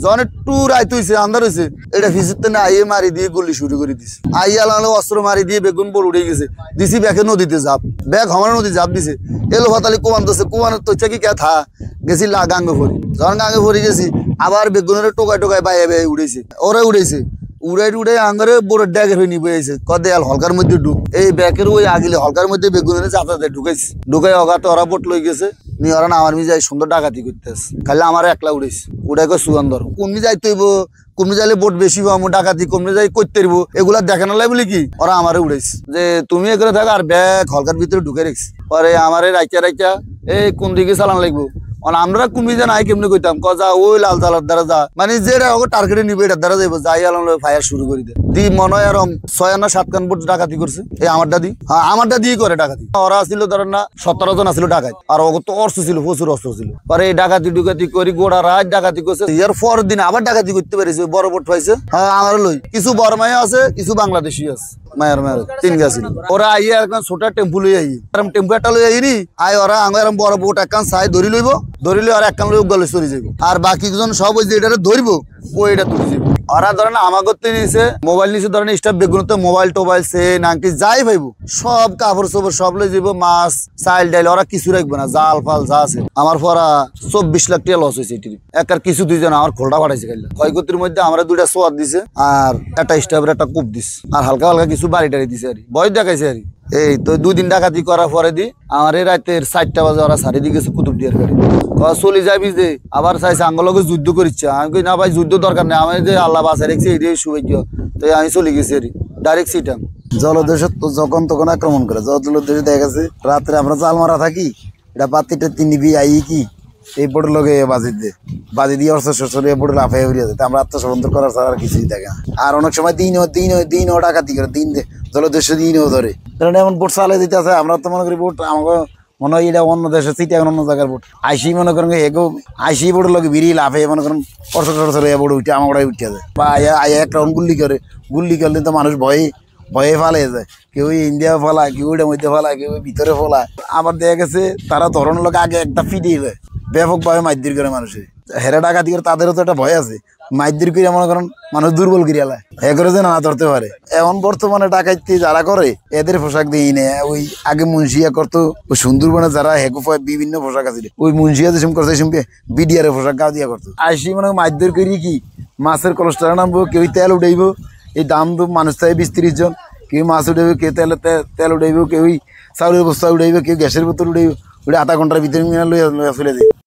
যখন একটু রাইত হয়েছে আন্ধার হয়েছে এটা ফিসিতে না আইয়ে মারি দিয়ে গুলি শুরু করে দিছে আইয়া লাগালে অস্ত্র মারি দিয়ে বেগুন বড় উঠে গেছে দিছি ব্যাগে নদীতে যাপ ব্যাগ হমার নদী যাপ দিছে এলো ফাতালি কোমানতেছে কোমানের তো কি কে থা গেছি গাঙ্গে ভরি যখন গাঙ্গে ভরি গেছি আবার বেগুনের টোকায় টোকায় বাইয়ে বাইয়ে উড়েছে ওরা উড়েছে উড়ে আঙ্গারে বড় ড্যাগের হয়ে নিয়ে বইছে কদেয়াল হলকার মধ্যে ঢুক এই ব্যাগের ওই আগিলে হলকার মধ্যে বেগুনের যাতায়াতে ঢুকাইছে ঢুকাই অগাতে ওরা বোট লই গেছে নিয়ে ওরা আমার মি যাই সুন্দর ডাকাতি করতেছে খালি আমার একলা উড়েছে উড়াই কই সুগন্ধর কমনি যাই তৈব কমনি যাইলে বোট বেশি পাবো ডাকাতি কমনি যাই করতে পারব এগুলা দেখানো লাই বলি কি ওরা আমারে উড়াইছে যে তুমি এগুলো থাকো আর ব্যাগ হলকার ভিতরে ঢুকে রেখছি পরে আমারে রাইকা এই কোন দিকে চালান লাগবো আমরা কুমি যে নাই কেমনি কইতাম কজা ওই লাল জালার দ্বারা যা মানে যেটা টার্গেটে নিবে এটার দ্বারা যাইব যাই আলাম ফায়ার শুরু করে দে দি মনে হয় আরম 6 না 7 কান বোট ডাকাতি করছে এই আমারটা দি হ্যাঁ আমারটা দিয়ে করে ডাকাতি ওরা ছিল ধরেন না 17 জন আসছিল ডাকাত আর ওগো তো অস্ত্র ছিল প্রচুর অস্ত্র ছিল পরে এই ডাকাতি করি গোড়া রাত ডাকাতি করছে এর পরের দিন আবার ডাকাতি করতে পারিছে বড় বোট পাইছে হ্যাঁ আমার লই কিছু বর্মাই আছে কিছু বাংলাদেশি আছে মায়ের তিন গেছিল ওরা আইয়া এখন ছোটা টেম্পু লই আই টেম্পু একটা লই আইরি আই ওরা আমার বড় বোট একখান চাই ধরি লইব ধরিলে আর একখান লই গলে চলে যাইব আর বাকিজন সব ওই যে এটা ধরবো ওইটা তুলে যাইব ওরা ধরেন আমাকে নিয়েছে মোবাইল নিচে ধরেন স্টাফ বেগুনতে মোবাইল টোবাইল সে নাকি যাই ভাইব সব কাপড় চোপড় সব লই যাব মাছ চাইল ডাইল ওরা কিছু রাখবে না জাল ফাল যা আছে আমার পরা 24 লাখ টাকা লস হয়েছে এটি একার কিছু দুইজন আমার খোলটা পাঠাইছে খাইলে ক্ষয়ক্ষতির মধ্যে আমরা 2টা সোয়াদ দিছে আর একটা স্টাফের একটা কূপ দিছে আর হালকা হালকা কিছু বাড়ি টাড়ি দিছে আর ভয় দেখাইছে আর এই তো 2 দিন ডাকাতি করার পরে দি আমার এই রাতের 4টা বাজে ওরা সারি দিয়ে গেছে কুতুবদিয়ার গাড়ি চলে যাবি যে আবার চাইছে আঙ্গলকে যুদ্ধ করিচ্ছে আমি কই না ভাই যুদ্ধ দরকার নেই আমি যে আল্লাহ বাঁচাই রেখেছি এটাই সৌভাগ্য তো আমি চলে গেছি আর ডাইরেক্ট সিটাম জলদেশ যখন তখন আক্রমণ করে জলদেশে দেখা গেছে রাত্রে আমরা জাল মারা থাকি এটা পাতিটা তিনবি আই কি এই বোর্ডের লগে বাজি দিয়ে সরিয়ে বোর্ডে লাফাই উড়িয়ে যায় আমরা আত্মসমর্পণ করার ছাড়া আর কিছুই থাকে না আর অনেক সময় দিনও ডাকাতি করে জলদেশে দিনও ধরে এমন বোট চালাই দিতে আছে আমরা তো মনে করি বোট আমাকে মনে হয় এটা অন্য দেশে চিঠি এখন অন্য জায়গার বোট আইসি মনে করেন এগো আইসি বোর্ডের লগে বেরিয়ে লাফে মনে করেন টর্চর বোর্ড উঠে আমার উঠে যায় বা আয়া এক রাউন্ড গুল্লি করলে তো মানুষ ভয়ে ফালে যায় কেউ ইন্ডিয়া ফেলায় কেউ ওইটার মধ্যে ফেলায় কেউ ভিতরে ফেলায় আবার দেখা গেছে তারা ধরনের লোক আগে একটা ফিটিয়ে যায় ব্যাপকভাবে মাইদির করে মানুষের হেরা ডাকাতি করে তাদেরও তো একটা ভয় আছে মাইদির করে মনে করেন মানুষ দুর্বল করিয়া লায় এ করে যে না ধরতে পারে এখন বর্তমানে ডাকাইতে যারা করে এদের পোশাক দিয়ে নেয় ওই আগে মুন্সিয়া করতো ওই সুন্দরবনে যারা হেকু বিভিন্ন পোশাক আছে ওই মুন্সিয়া যেসম করছে সেসমকে বিডিআরের পোশাক গাও দিয়া করতো আইসি মানে মাইদির করি কি মাছের কলস্টার নামবো কেউ তেল উঠাইব এই দাম তো মানুষ থাকে 20-30 জন কেউ মাছ উঠাইব কেউ তেল উঠাইব কেউ চাউলের বস্তা উঠাইব কেউ গ্যাসের বোতল উঠাইব ওটা আধা ঘন্টার ভিতরে লইয়া চলে যাবে